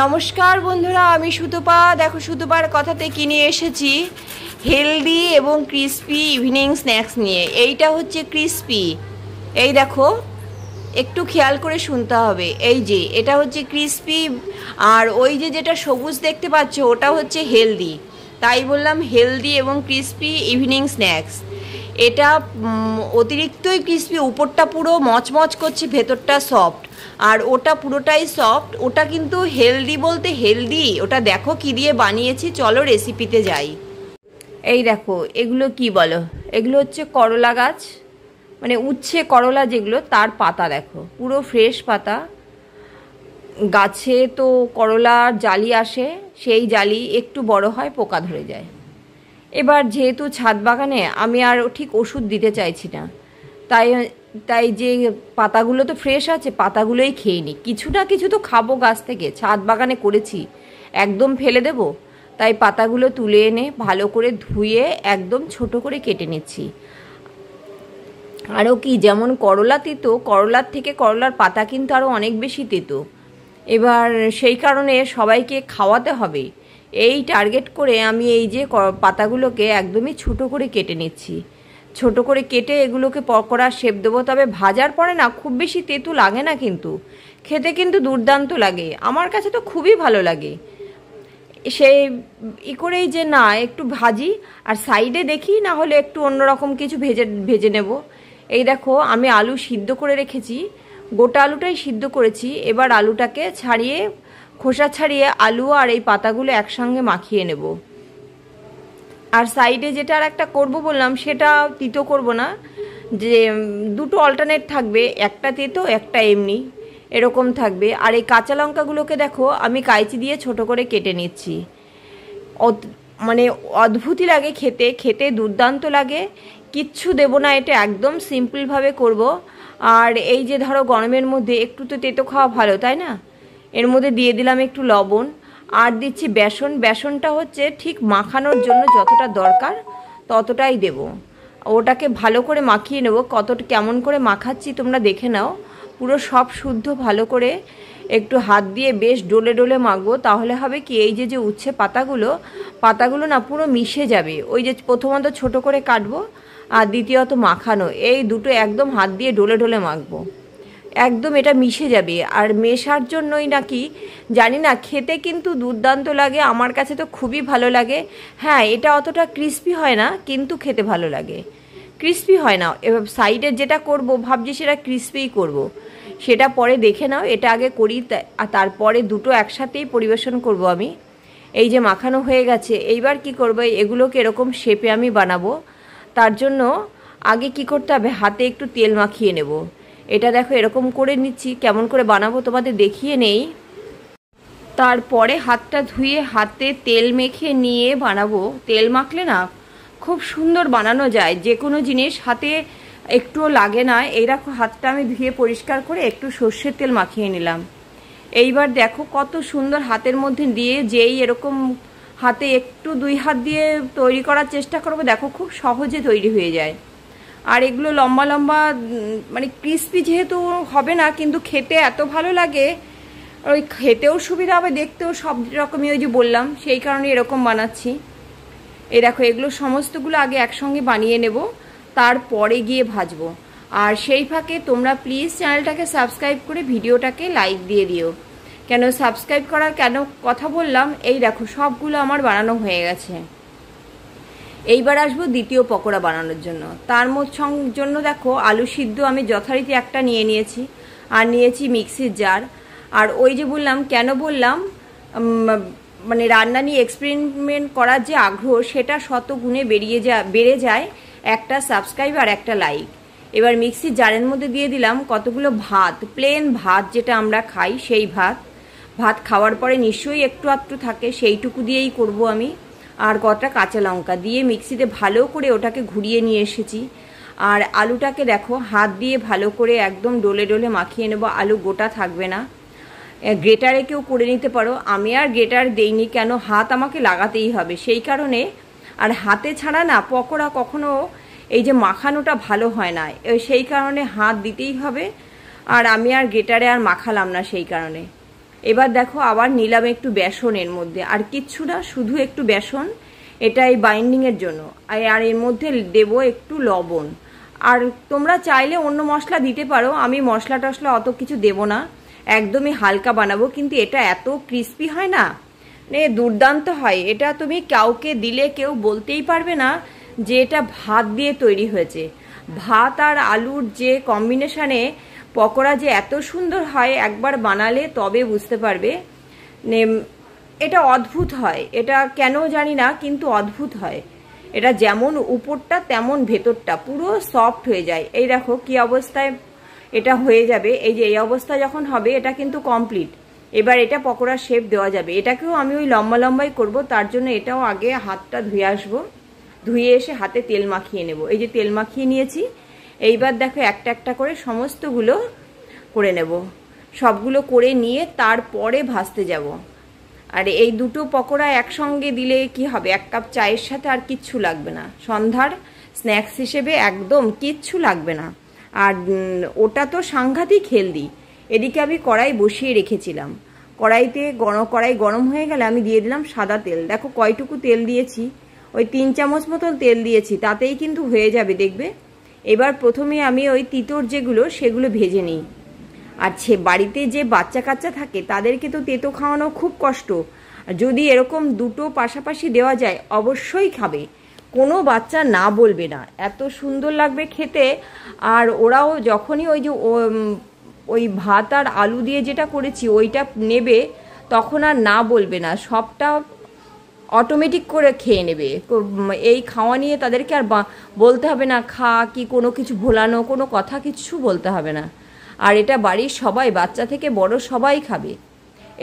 নমস্কার বন্ধুরা, আমি সুতপা। দেখো সুতপার কথাতে কি নিয়ে এসেছি, হেলদি এবং ক্রিস্পি ইভিনিং স্ন্যাক্স নিয়ে। এইটা হচ্ছে ক্রিস্পি, এই দেখো একটু খেয়াল করে শুনতে হবে। এই যে এটা হচ্ছে ক্রিস্পি, আর ওই যে যেটা সবুজ দেখতে পাচ্ছ ওটা হচ্ছে হেলদি। তাই বললাম হেলদি এবং ক্রিস্পি ইভিনিং স্ন্যাক্স। এটা অতিরিক্তই ক্রিস্পি, উপরটা পুরো মচমচ করছে, ভেতরটা সফট, আর ওটা পুরোটাই সফট। ওটা কিন্তু হেলদি বলতে হেলদি। ওটা দেখো কি দিয়ে বানিয়েছি, চলো রেসিপিতে যাই। এই দেখো এগুলো কি বলো, এগুলো হচ্ছে করলা গাছ, মানে উচ্ছে করলা যেগুলো, তার পাতা দেখো, পুরো ফ্রেশ পাতা। গাছে তো করলার জালি আসে, সেই জালি একটু বড় হয়, পোকা ধরে যায়। এবার যেহেতু ছাদ বাগানে আমি আর ঠিক ওষুধ দিতে চাইছি না, তাই তাই যে পাতাগুলো তো ফ্রেশ আছে, পাতাগুলোই খেয়ে নিই। কিছু না কিছু তো খাবো গাছ থেকে, ছাদ বাগানে করেছি, একদম ফেলে দেব? তাই পাতাগুলো তুলে এনে ভালো করে ধুয়ে একদম ছোট করে কেটে নিচ্ছি। আরও কি, যেমন করলা তেতো, করলার থেকে করলার পাতা কিন্তু আরও অনেক বেশি তেতো। এবার সেই কারণে সবাইকে খাওয়াতে হবে, এই টার্গেট করে আমি এই যে পাতাগুলোকে একদমই ছোট করে কেটে নিচ্ছি। ছোট করে কেটে এগুলোকে পকোড়া শেপ দেবো। তবে ভাজার পরে না খুব বেশি তেতো লাগে না, কিন্তু খেতে কিন্তু দুর্দান্ত লাগে। আমার কাছে তো খুবই ভালো লাগে। সেই করেই যে না একটু ভাজি, আর সাইডে দেখি না হলে একটু অন্যরকম কিছু ভেজে নেব। এই দেখো আমি আলু সিদ্ধ করে রেখেছি, গোটা আলুটাই সিদ্ধ করেছি। এবার আলুটাকে ছাড়িয়ে, খোসা ছাড়িয়ে আলু আর এই পাতাগুলো একসঙ্গে মাখিয়ে নেব। আর সাইডে যেটা আর একটা করবো বললাম, সেটা তিতো করব না, যে দুটো অল্টারনেট থাকবে, একটা তেতো একটা এমনি, এরকম থাকবে। আর এই কাঁচা লঙ্কাগুলোকে দেখো আমি কাঁচি দিয়ে ছোট করে কেটে নিচ্ছি। মানে অদ্ভুতই লাগে খেতে, খেতে দুর্দান্ত লাগে। কিচ্ছু দেবো না, এটা একদম সিম্পলভাবে করব। আর এই যে ধরো গরমের মধ্যে একটু তো তেতো খাওয়া ভালো, তাই না? এর মধ্যে দিয়ে দিলাম একটু লবণ, আর দিচ্ছি বেসন। বেসনটা হচ্ছে ঠিক মাখানোর জন্য যতটা দরকার ততটাই দেব। ওটাকে ভালো করে মাখিয়ে নেব। কেমন করে মাখাচ্ছি তোমরা দেখে নাও। পুরো সব শুদ্ধ ভালো করে একটু হাত দিয়ে বেশ ডলে ডলে মাখবো। তাহলে হবে কি, এই যে উচ্ছে পাতাগুলো না পুরো মিশে যাবে। ওই যে প্রথমত ছোট করে কাটবো, আর দ্বিতীয়ত মাখানো, এই দুটো একদম হাত দিয়ে ডলে ডলে মাখবো, একদম এটা মিশে যাবে। আর মেশার জন্যই নাকি জানি না, খেতে কিন্তু দুর্দান্ত লাগে। আমার কাছে তো খুবই ভালো লাগে। হ্যাঁ, এটা অতটা ক্রিস্পি হয় না, কিন্তু খেতে ভালো লাগে। ক্রিস্পি হয় না, এবার সাইডে যেটা করব ভাবছি সেটা ক্রিস্পিই করব, সেটা পরে দেখে নাও। এটা আগে করি, তারপরে দুটো একসাথেই পরিবেশন করব আমি। এই যে মাখানো হয়ে গেছে, এইবার কি করব, এগুলোকে এরকম শেপে আমি বানাবো। তার জন্য আগে কি করতে হবে, হাতে একটু তেল মাখিয়ে নেব। এটা দেখো এরকম করে নিচ্ছি, কেমন করে বানাবো তোমাদের দেখিয়ে নেই। তারপরে হাতটা ধুয়ে হাতে তেল মেখে নিয়ে বানাবো। তেল মাখলে না খুব সুন্দর বানানো যায় যে কোনো জিনিস, হাতে একটুও লাগে না। এইরকম হাতটা আমি ধুয়ে পরিষ্কার করে একটু সর্ষের তেল মাখিয়ে নিলাম। এইবার দেখো কত সুন্দর হাতের মধ্যে দিয়ে, যেই এরকম হাতে একটু দুই হাত দিয়ে তৈরি করার চেষ্টা করবো, দেখো খুব সহজে তৈরি হয়ে যায়। আর এগুলো লম্বা লম্বা, মানে ক্রিস্পি যেহেতু হবে না, কিন্তু খেতে এত ভালো লাগে। ওই খেতেও সুবিধা হবে, দেখতেও সব রকমই, ওই যে বললাম, সেই কারণে এরকম বানাচ্ছি। এই দেখো এগুলো সমস্তগুলো আগে একসঙ্গে বানিয়ে নেব, তারপরে গিয়ে ভাজবো। আর সেই ফাঁকে তোমরা প্লিজ চ্যানেলটাকে সাবস্ক্রাইব করে ভিডিওটাকে লাইক দিয়ে দিও। কেন সাবস্ক্রাইব করার কেন কথা বললাম, এই দেখো সবগুলো আমার বানানো হয়ে গেছে। এইবার আসবো দ্বিতীয় পকোড়া বানানোর জন্য। তার জন্য দেখো আলু সিদ্ধ আমি যথারীতি একটা নিয়ে নিয়েছি, আর নিয়েছি মিক্সির জার। আর ওই যে বললাম, কেন বললাম, মানে রান্না নিয়ে এক্সপেরিমেন্ট করার যে আগ্রহ, সেটা শত গুণে বেড়ে যায় একটা সাবস্ক্রাইব আর একটা লাইক। এবার মিক্সির জারের মধ্যে দিয়ে দিলাম কতগুলো ভাত, প্লেন ভাত যেটা আমরা খাই, সেই ভাত খাওয়ার পরে নিশ্চয়ই একটু আধটু থাকে, সেইটুকু দিয়েই করব আমি। আর কটা কাঁচা লঙ্কা দিয়ে মিক্সিতে ভালো করে ওটাকে ঘুরিয়ে নিয়ে এসেছি। আর আলুটাকে দেখো হাত দিয়ে ভালো করে একদম ডলে ডলে মাখিয়ে নেব, আলু গোটা থাকবে না। গ্রেটারে কেউ করে নিতে পারো, আমি আর গ্রেটার দেইনি, কেন হাত আমাকে লাগাতেই হবে সেই কারণে। আর হাতে ছাড়া না পকোড়া কখনো এই যে মাখানোটা ভালো হয় না, সেই কারণে হাত দিতেই হবে। আর আমি আর গ্রেটারে আর মাখালাম না সেই কারণে। এবার দেখো আবার নিলাম একটু বেসন এর মধ্যে, আর কিচ্ছু না, শুধু একটু বেসন, এটা এই বাইন্ডিংয়ের জন্য। আর এর মধ্যে দেবো একটু লবণ। আর তোমরা চাইলে অন্য মশলা দিতে পারো, আমি মশলা টশলা অত কিছু দেবো না, একদমই হালকা বানাবো। কিন্তু এটা এত ক্রিস্পি হয় না, দুর্দান্ত হয় এটা। তুমি কাউকে দিলে কেউ বলতেই পারবে না যে এটা ভাত দিয়ে তৈরি হয়েছে। ভাত আর আলুর যে কম্বিনেশনে পকোড়া যে এত সুন্দর হয়, একবার বানালে তবে বুঝতে পারবে। এটা অদ্ভুত হয়, এটা কেন জানি না, কিন্তু অদ্ভুত হয়। এটা যেমন উপরটা তেমন ভেতরটা পুরো সফট হয়ে যায়। এই দেখো কি অবস্থায় এটা হয়ে যাবে। এই যে এই অবস্থা যখন হবে, এটা কিন্তু কমপ্লিট। এবার এটা পকোড়ার শেপ দেওয়া যাবে। এটাকেও আমি ওই লম্বা লম্বাই করব, তার জন্য এটাও আগে হাতটা ধুয়ে আসবো, ধুয়ে এসে হাতে তেল মাখিয়ে নেব। এই যে তেল মাখিয়ে নিয়েছি। এইবার দেখো একটা একটা করে সমস্তগুলো করে নেব, সবগুলো করে নিয়ে তারপরে ভাজতে যাব। আর এই দুটো পকোড়া একসঙ্গে দিলে কি হবে, 1 কাপ চায়ের সাথে আর কিচ্ছু লাগবে না, সন্ধ্যার স্ন্যাক্স হিসেবে একদম কিচ্ছু লাগবে না। আর ওটা তো সাংঘাতিক হেলদি। এদিকে আমি কড়াই বসিয়ে রেখেছিলাম, কড়াই গরম হয়ে গেলে আমি দিয়ে দিলাম সাদা তেল। দেখো কয়টুকু তেল দিয়েছি, ওই 3 চামচ মতন তেল দিয়েছি, তাতেই কিন্তু হয়ে যাবে দেখবে। এবার প্রথমে আমি ওই তিতর যেগুলো সেগুলো ভেজে নিই। আর বাড়িতে যে বাচ্চা কাচ্চা থাকে তাদেরকে তো তেতো খাওয়ানো খুব কষ্ট। যদি এরকম দুটো পাশাপাশি দেওয়া যায় অবশ্যই খাবে, কোনো বাচ্চা না বলবে না, এত সুন্দর লাগবে খেতে। আর ওরাও যখনই ওই যে ওই ভাত আর আলু দিয়ে যেটা করেছি ওইটা নেবে, তখন আর না বলবে না, সবটা অটোমেটিক করে খেয়ে নেবে। এই খাওয়া নিয়ে তাদেরকে আর বলতে হবে না খা কি কোনো কিছু ভোলানো, কোনো কথা কিচ্ছু বলতে হবে না। আর এটা বাড়ির সবাই, বাচ্চা থেকে বড় সবাই খাবে।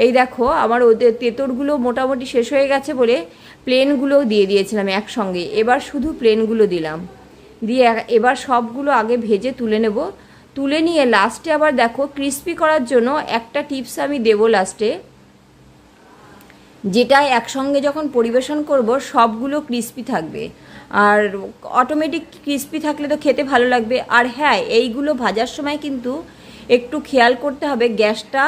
এই দেখো আমার ওদের তেঁতরগুলো মোটামুটি শেষ হয়ে গেছে বলে প্লেনগুলোও দিয়ে দিয়েছিলাম একসঙ্গে। এবার শুধু প্লেনগুলো দিলাম, দিয়ে এবার সবগুলো আগে ভেজে তুলে নেব। তুলে নিয়ে লাস্টে আবার দেখো ক্রিস্পি করার জন্য একটা টিপস আমি দেবো লাস্টে, যেটা একসঙ্গে যখন পরিবেশন করব সবগুলো ক্রিস্পি থাকবে। আর অটোমেটিক ক্রিস্পি থাকলে তো খেতে ভালো লাগবে। আর হ্যাঁ, এইগুলো ভাজার সময় কিন্তু একটু খেয়াল করতে হবে, গ্যাসটা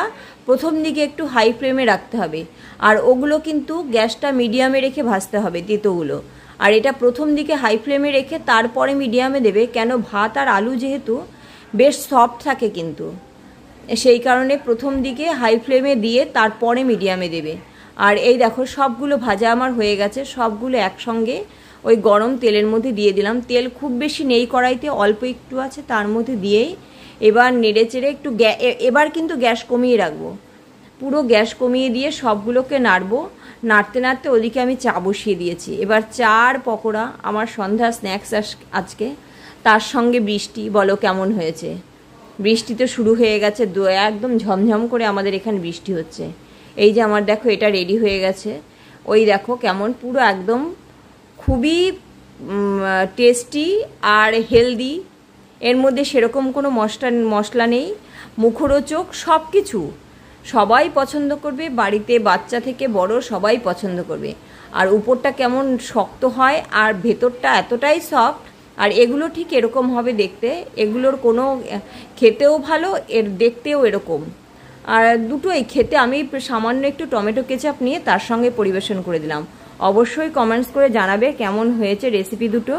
প্রথম দিকে একটু হাই ফ্লেমে রাখতে হবে। আর ওগুলো কিন্তু গ্যাসটা মিডিয়ামে রেখে ভাজতে হবে তেঁতোগুলো। আর এটা প্রথম দিকে হাই ফ্লেমে রেখে তারপরে মিডিয়ামে দেবে, কেন ভাত আর আলু যেহেতু বেশ সফট থাকে, কিন্তু সেই কারণে প্রথম দিকে হাই ফ্লেমে দিয়ে তারপরে মিডিয়ামে দেবে। আর এই দেখো সবগুলো ভাজা আমার হয়ে গেছে, সবগুলো একসঙ্গে ওই গরম তেলের মধ্যে দিয়ে দিলাম। তেল খুব বেশি নেই কড়াইতে, অল্প একটু আছে, তার মধ্যে দিয়েই এবার নেড়ে চেড়ে একটু এবার কিন্তু গ্যাস কমিয়ে রাখবো, পুরো গ্যাস কমিয়ে দিয়ে সবগুলোকে নাড়বো। নাড়তে নাড়তে ওদিকে আমি চা বসিয়ে দিয়েছি। এবার চা আর পকোড়া আমার সন্ধ্যা স্ন্যাক্স আজকে। তার সঙ্গে বৃষ্টি, বলো কেমন হয়েছে। বৃষ্টি তো শুরু হয়ে গেছে, একদম ঝমঝম করে আমাদের এখানে বৃষ্টি হচ্ছে। এই যে আমার দেখো এটা রেডি হয়ে গেছে, ওই দেখো কেমন পুরো একদম খুবই টেস্টি আর হেলদি। এর মধ্যে সেরকম কোনো মশলা নেই, মুখরোচক, সব কিছু সবাই পছন্দ করবে, বাড়িতে বাচ্চা থেকে বড় সবাই পছন্দ করবে। আর উপরটা কেমন শক্ত হয় আর ভেতরটা এতটাই সফট। আর এগুলো ঠিক এরকম হবে দেখতে, এগুলোর কোনো খেতেও ভালো, এর দেখতেও এরকম। আর দুটোই খেতে আমি সামান্য একটু টমেটো কেচাপ নিয়ে তার সঙ্গে পরিবেশন করে দিলাম। অবশ্যই কমেন্টস করে জানাবে কেমন হয়েছে রেসিপি দুটো।